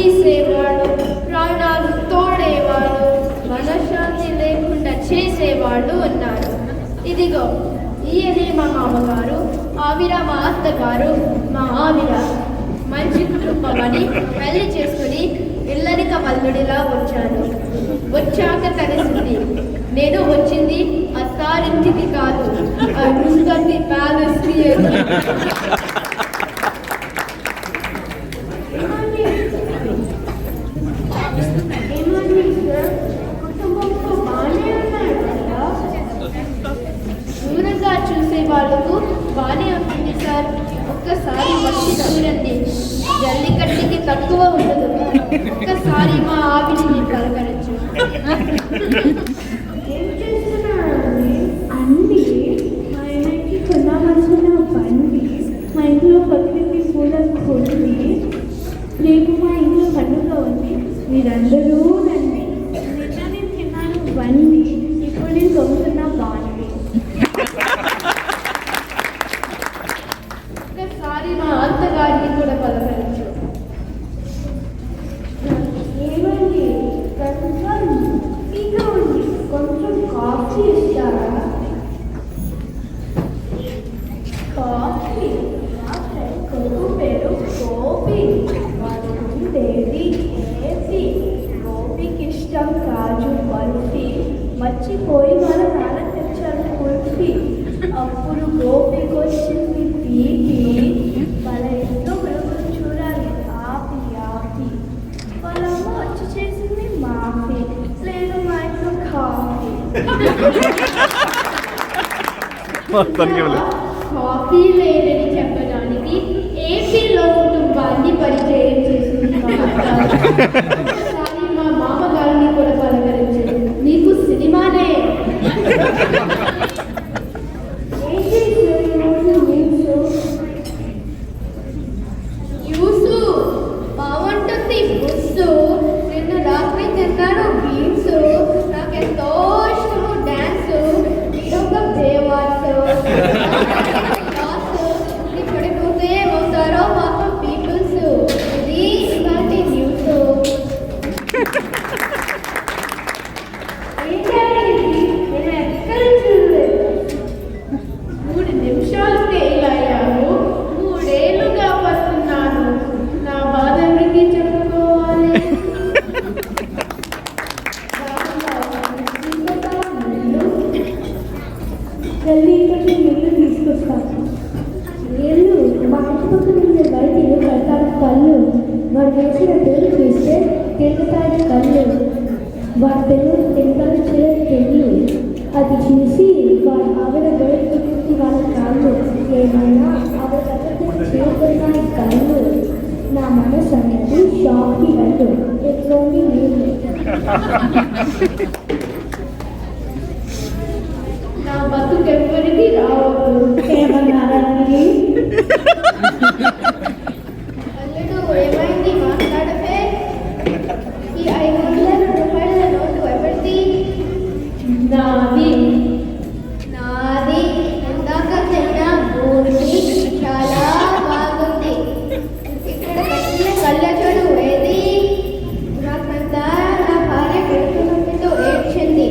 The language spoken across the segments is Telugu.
తీసేవాడు, ప్రాణాలు తోడేవాడు, మనశ్శాంతి లేకుండా చేసేవాళ్ళు ఉన్నారు. ఇదిగో ఈయనే మా మామగారు, ఆవిర మా అత్తగారు. మా ఆవిర మంచి కుటుంబమని పెళ్లి చేసుకుని ఇల్లరిక వల్లుడిలా వచ్చాను. వచ్చాక తెలిసింది నేను వచ్చింది అత్తారింటికి కాదు, అరుంధతి ప్యాలెస్కి. దూరంగా చూసే వాళ్ళకు బానే ఉంటుంది సార్, ఒక్కసారి వచ్చి చూడండి, జల్లికట్టికి తక్కువ ఉండదు. ఒక్కసారి మా ఆవిడిని పలకరించు. ఏం చేస్తున్నారండి? అండి మా ఆయనకి కొన్నామనుకున్న బండి, మా ఇంట్లో ప్రకృతి పూల కొద్ది, రేపు మా ఇంట్లో పండుగ ఉంది, మీరందరూ రండి. నిన్న నేను తిన్నాను బండి, ఇప్పుడు నేను తొమ్ముతున్నా బాండి. ఒక్కసారి మా అత్తగారిని కూడా పలకరించు. ఏమండి కొంచెం ఇంకా ఉంది, కొంచెం కాఫీ ఇస్తారా? కాఫీ మా ఫ్రెండ్ కొడుకు పేరు గోపి, వాళ్ళకి ఉండేది ఏపీ. గోపికి ఇష్టం కాజు బర్ఫీ, మర్చిపోయి వాళ్ళ నాన్న తెచ్చారు కుల్ఫీ. అప్పుడు గోపికి వచ్చింది తీపి, వాళ్ళ ఇంట్లో వెలుగులు చూడాలి ఆపి ఆపి. వాళ్ళమ్మ వచ్చి చేసింది మాఫీ, లేదు మా ఇంట్లో కాఫీ. కాఫీ లేదని చెప్పడానికి ఏపీలో కుటుంబాన్ని పరిచయం చేసింది మా అత్త. ఒకసారి మా మామగారిని కూడా పలకరించు, నీకు సినిమానే. యూసు బాగుంటుంది బుస్సు, నిన్న రాత్రి తిన్నాను బీన్స్, నాకెంతో ఇష్టము డ్యాన్స్, ఇదొక దేవాసు. పడిపోతే ఏమవుతారో మాకు పీపుల్స్. ఇది ఇలాంటి న్యూస్. నేను ఎక్కడ చూడలేదు. 3 నిమిషాలు ఫెయిల్ అయ్యాను, 3 ఏళ్ళుగా వస్తున్నాను. నా బాధ ఎవరికి చెప్పుకోవాలి? వెళ్ళి ఇక్కడికి నీళ్ళు తీసుకొస్తాను. నీళ్ళు మా ఇంటి పక్కన ఉండే బయట కడతారు కళ్ళు, వాడు వేసిన పేరు చూస్తే తిరుగుతాయి కళ్ళు, వాడి తెలుగు తింటారు చెల్లు. అది చూసి వాడు ఆవిడ బయటకు వాళ్ళ కాళ్ళు, ఏమైనా ఆవిడ దగ్గర చేరుకున్నాయి కళ్ళు. నా మనసు అనేది షాక్కి వెళ్ళు, ఎట్లోని నీళ్ళు. నా బతుకు ఎవ్వరికి రావద్దు. ఏమన్నారండి? అల్లుడు ఏమైంది మాట్లాడవే? ఈ 500 రూపాయల నోటు ఎవరిది? నాది. నాది. ఇందాక తిన్న బూర్ది చాలా బాగుంది. ఇక్కడ పెట్టిన కళ్ళజోడు ఏది? నాకంతా నా భార్య పెడుతున్నట్టు ఏడ్చింది.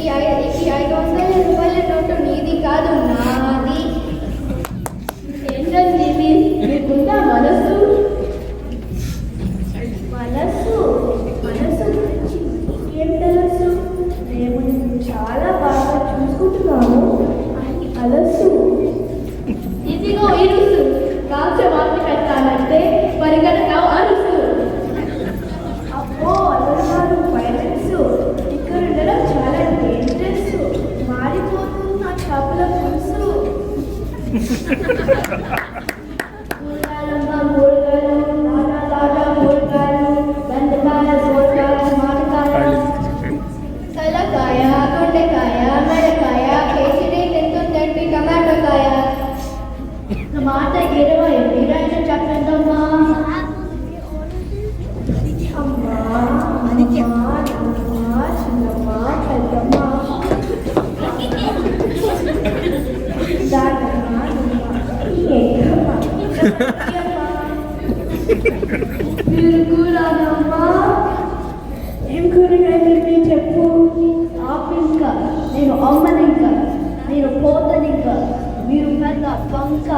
ఈ 500 రూపాయల నోటు నీది కాదు, నాది. ఏంటండి మీకుందా మనసు? మనసు మనసు గురించి ఏం తెలుసు? మేము చాలా బాగా చూసుకుంటున్నాము అని అలసు. ఇదిగో ఇరుసు, కాల్చ వాటి పెట్టాలంటే పరిగణకావు అరుసు. అబ్బో అలవారు వైలెన్స్, ఇక్కడ ఉండడం చాలా డేంజరస్. మారిపోతున్న చేపల పులుసు. కూరగాయలమ్మ కూరగాయలు, లాగా కూరగాయలు, బెండకాయ సోరకాయ మామిడికాయ, తలకాయ, దొండకాయ, మెడకాయ, కేసరి తింటుందండి టమాటోకాయ. మాట 20 మీరైనా చెప్పండమ్మా. అమ్మా అమ్మా అమ్మా చిన్నమ్మ పెద్దమ్మ దాటమ్మ మీరు కూరగా వంక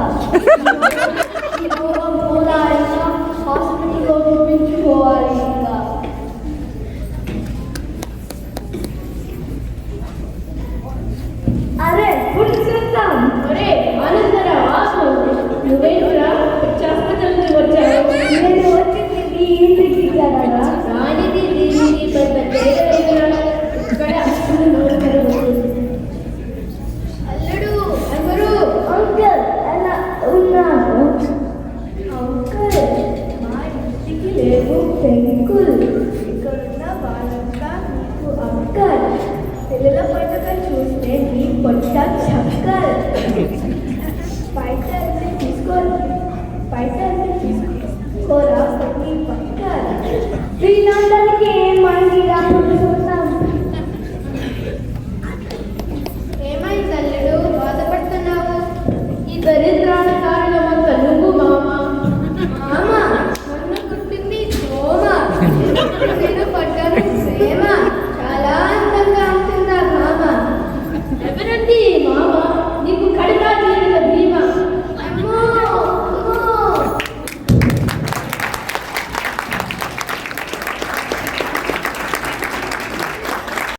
ఈ రోగం పోలాడినా హాస్పిటల్లో చూపించుకోవాలి ఇంకా. అరే పురుషోత్తం, ఒరే ఆనందరా వాసు, నువ్వేంట్రా హాస్పిటల్కి వచ్చావు? నేను వచ్చింది మీ ఇంటికి కదా. దానికి దీనికి పెద్ద తేడా లేదురా. ఇక్కడ అసలు నోరు అల్లుడు ఎవరు? అంకుల్ ఎలా ఉన్నారు? అంకుల్ మా ఇంటికి లేవు పెంకుల్. ఇక్కడున్న వాళ్ళంతా నీకు అంకల్. పిల్లల పండుగ చూస్తే నీ పొట్ట చక్కర్. పైసలు తీసుకోరా నీ పక్కర్. వీళ్ళందరికీ ఏమైంది రా పురుషోత్తం? ఏమైంది అల్లుడు బాధపడుతున్నావు? ఈ దరిద్ర